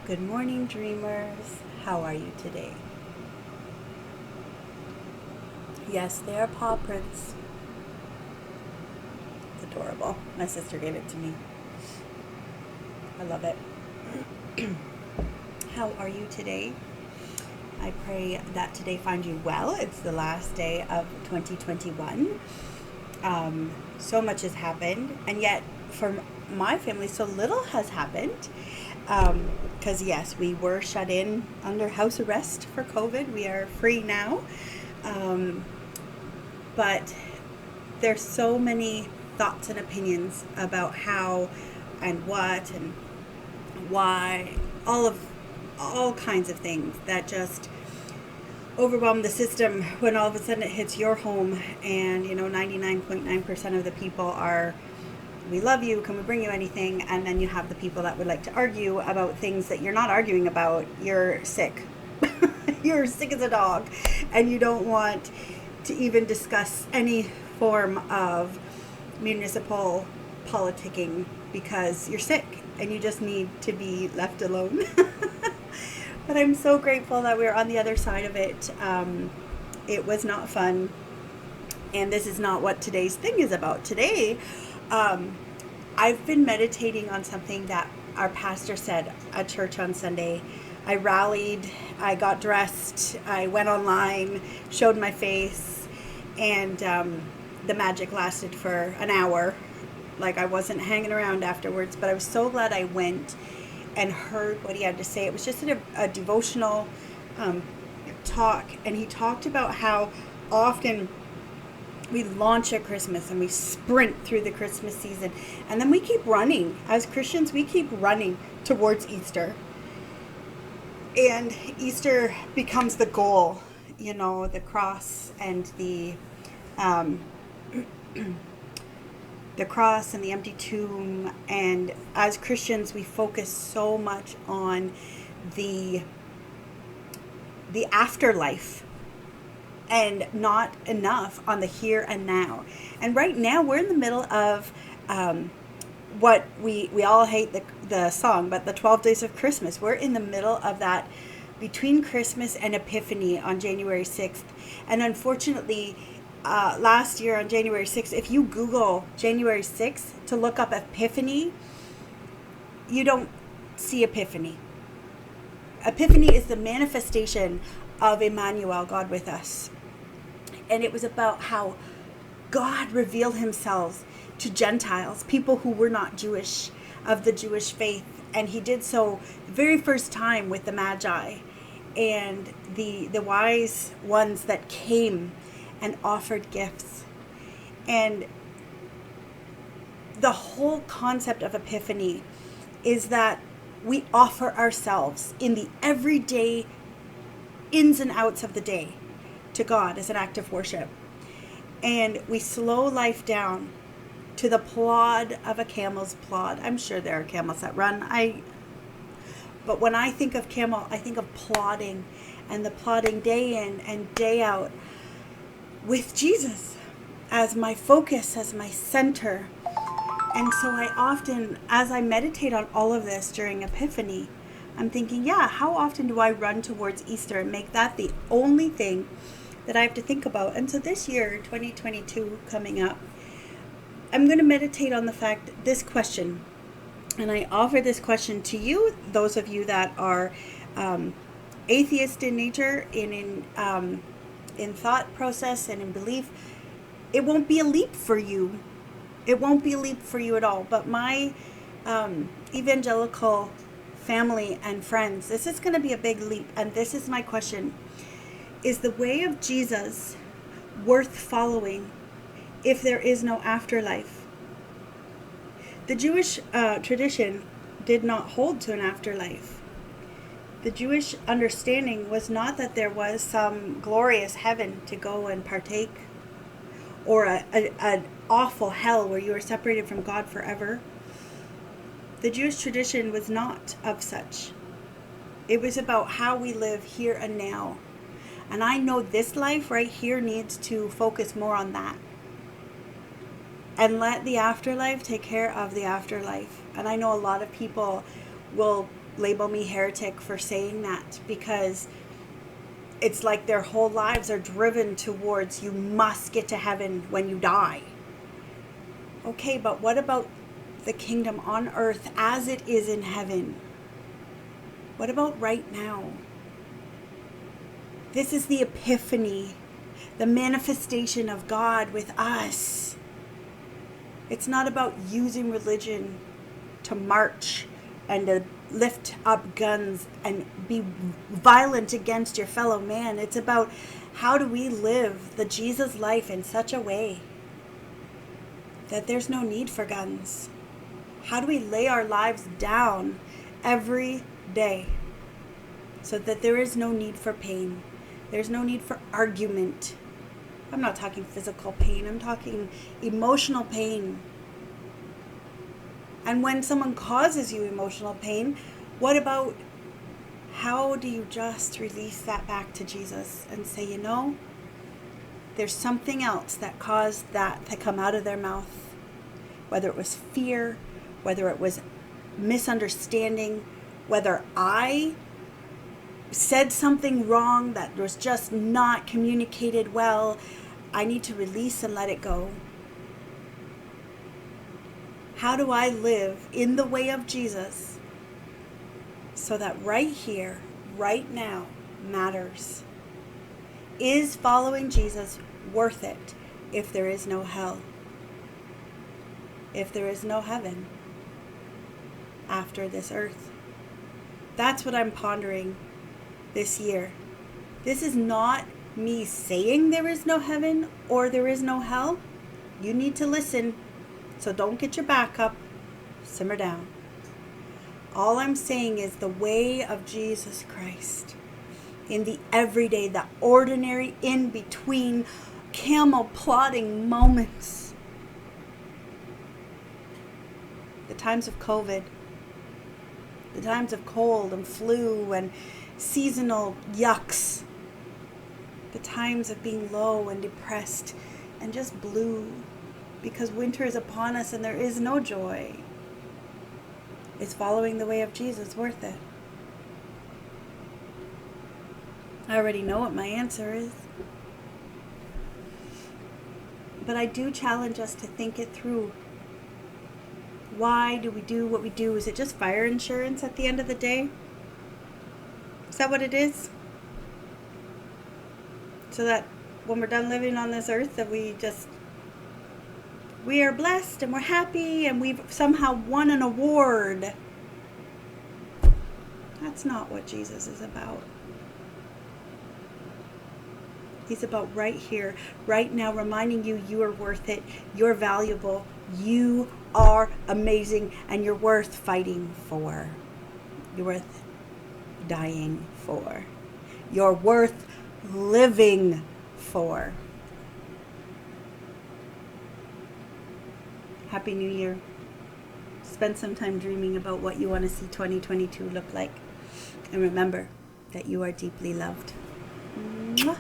Good morning, dreamers. How are you today? Yes, they are paw prints. It's adorable. My sister gave it to me. I love it. How are you today? I pray that today finds you well. It's the last day of 2021. So much has happened, and yet for my family, so little has happened. Because, yes, we were shut in under house arrest for COVID. We are free now. Um, but there's so many thoughts and opinions about how and what and why, all kinds of things that just overwhelm the system when all of a sudden it hits your home and 99.9% of the people are, we love you, can we bring you anything? And then you have the people that would like to argue about things that you're not arguing about. You're sick. You're sick as a dog, and you don't want to even discuss any form of municipal politicking because you're sick and you just need to be left alone. But I'm so grateful that we're on the other side of it. It was not fun, and this is not what today's thing is about. Today, um, I've been meditating on something that our pastor said at church on Sunday. I rallied, I got dressed, I went online, showed my face, and the magic lasted for an hour. Like, I wasn't hanging around afterwards, but I was so glad I went and heard what he had to say. It was just a devotional um, talk, and he talked about how often we launch at Christmas and we sprint through the Christmas season, and then we keep running. As Christians, we keep running towards Easter, and Easter becomes the goal, the cross and um, the cross and the empty tomb. And as Christians, we focus so much on the afterlife and not enough on the here and now. And right now, we're in the middle of what we all hate the song, but the 12 days of Christmas. We're in the middle of that, between Christmas and Epiphany on January 6th. And unfortunately, last year on January 6th, if you Google January 6th to look up Epiphany, you don't see Epiphany. Epiphany is the manifestation of Emmanuel, God with us. And it was about how God revealed himself to Gentiles, people who were not Jewish, of the Jewish faith. And he did so the very first time with the Magi and the wise ones that came and offered gifts. And the whole concept of Epiphany is that we offer ourselves in the everyday ins and outs of the day to God as an act of worship. And we slow life down to the plod of a camel's plod. I'm sure there are camels that run. But when I think of camel, I think of plodding, and the plodding day in and day out with Jesus as my focus, as my center. And so I often, as I meditate on all of this during Epiphany, I'm thinking, how often do I run towards Easter and make that the only thing that I have to think about? And so this year, 2022 coming up, I'm going to meditate on the fact, this question, and I offer this question to you, those of you that are atheist in nature, in thought process and in belief. It won't be a leap for you. It won't be a leap for you at all. But my evangelical family and friends, this is going to be a big leap. And this is my question. Is the way of Jesus worth following if there is no afterlife? The Jewish tradition did not hold to an afterlife. The Jewish understanding was not that there was some glorious heaven to go and partake, or an awful hell where you were separated from God forever. The Jewish tradition was not of such. It was about how we live here and now. And I know this life right here needs to focus more on that. And let the afterlife take care of the afterlife. And I know a lot of people will label me heretic for saying that, because it's like their whole lives are driven towards you must get to heaven when you die. Okay, but what about the kingdom on earth as it is in heaven? What about right now? This is the epiphany, the manifestation of God with us. It's not about using religion to march and to lift up guns and be violent against your fellow man. It's about how do we live the Jesus life in such a way that there's no need for guns. How do we lay our lives down every day so that there is no need for pain? There's no need for argument. I'm not talking physical pain. I'm talking emotional pain. And when someone causes you emotional pain, what about how do you just release that back to Jesus and say, you know, there's something else that caused that to come out of their mouth, whether it was fear, whether it was misunderstanding, whether I said something wrong that was just not communicated well. I need to release and let it go. How do I live in the way of Jesus so that right here, right now, matters? Is following Jesus worth it if there is no hell? If there is no heaven after this earth? That's what I'm pondering this year. This is not me saying there is no heaven or there is no hell. You need to listen, so don't get your back up. Simmer down. All I'm saying is the way of Jesus Christ in the everyday, the ordinary, in between, camel plodding moments. The times of COVID, the times of cold and flu and seasonal yucks, the times of being low and depressed and just blue because winter is upon us and there is no joy. Is following the way of Jesus worth it? I already know what my answer is. But I do challenge us to think it through. Why do we do what we do? Is it just fire insurance at the end of the day? Is that what it is? So that when we're done living on this earth, that we are blessed and we're happy and we've somehow won an award. That's not what Jesus is about. He's about right here, right now, reminding you you are worth it, you're valuable, you are amazing, and you're worth fighting for. You're worth dying for. You're worth living for. Happy New Year. Spend some time dreaming about what you want to see 2022 look like. And remember that you are deeply loved. Mwah.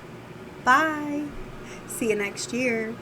Bye. See you next year.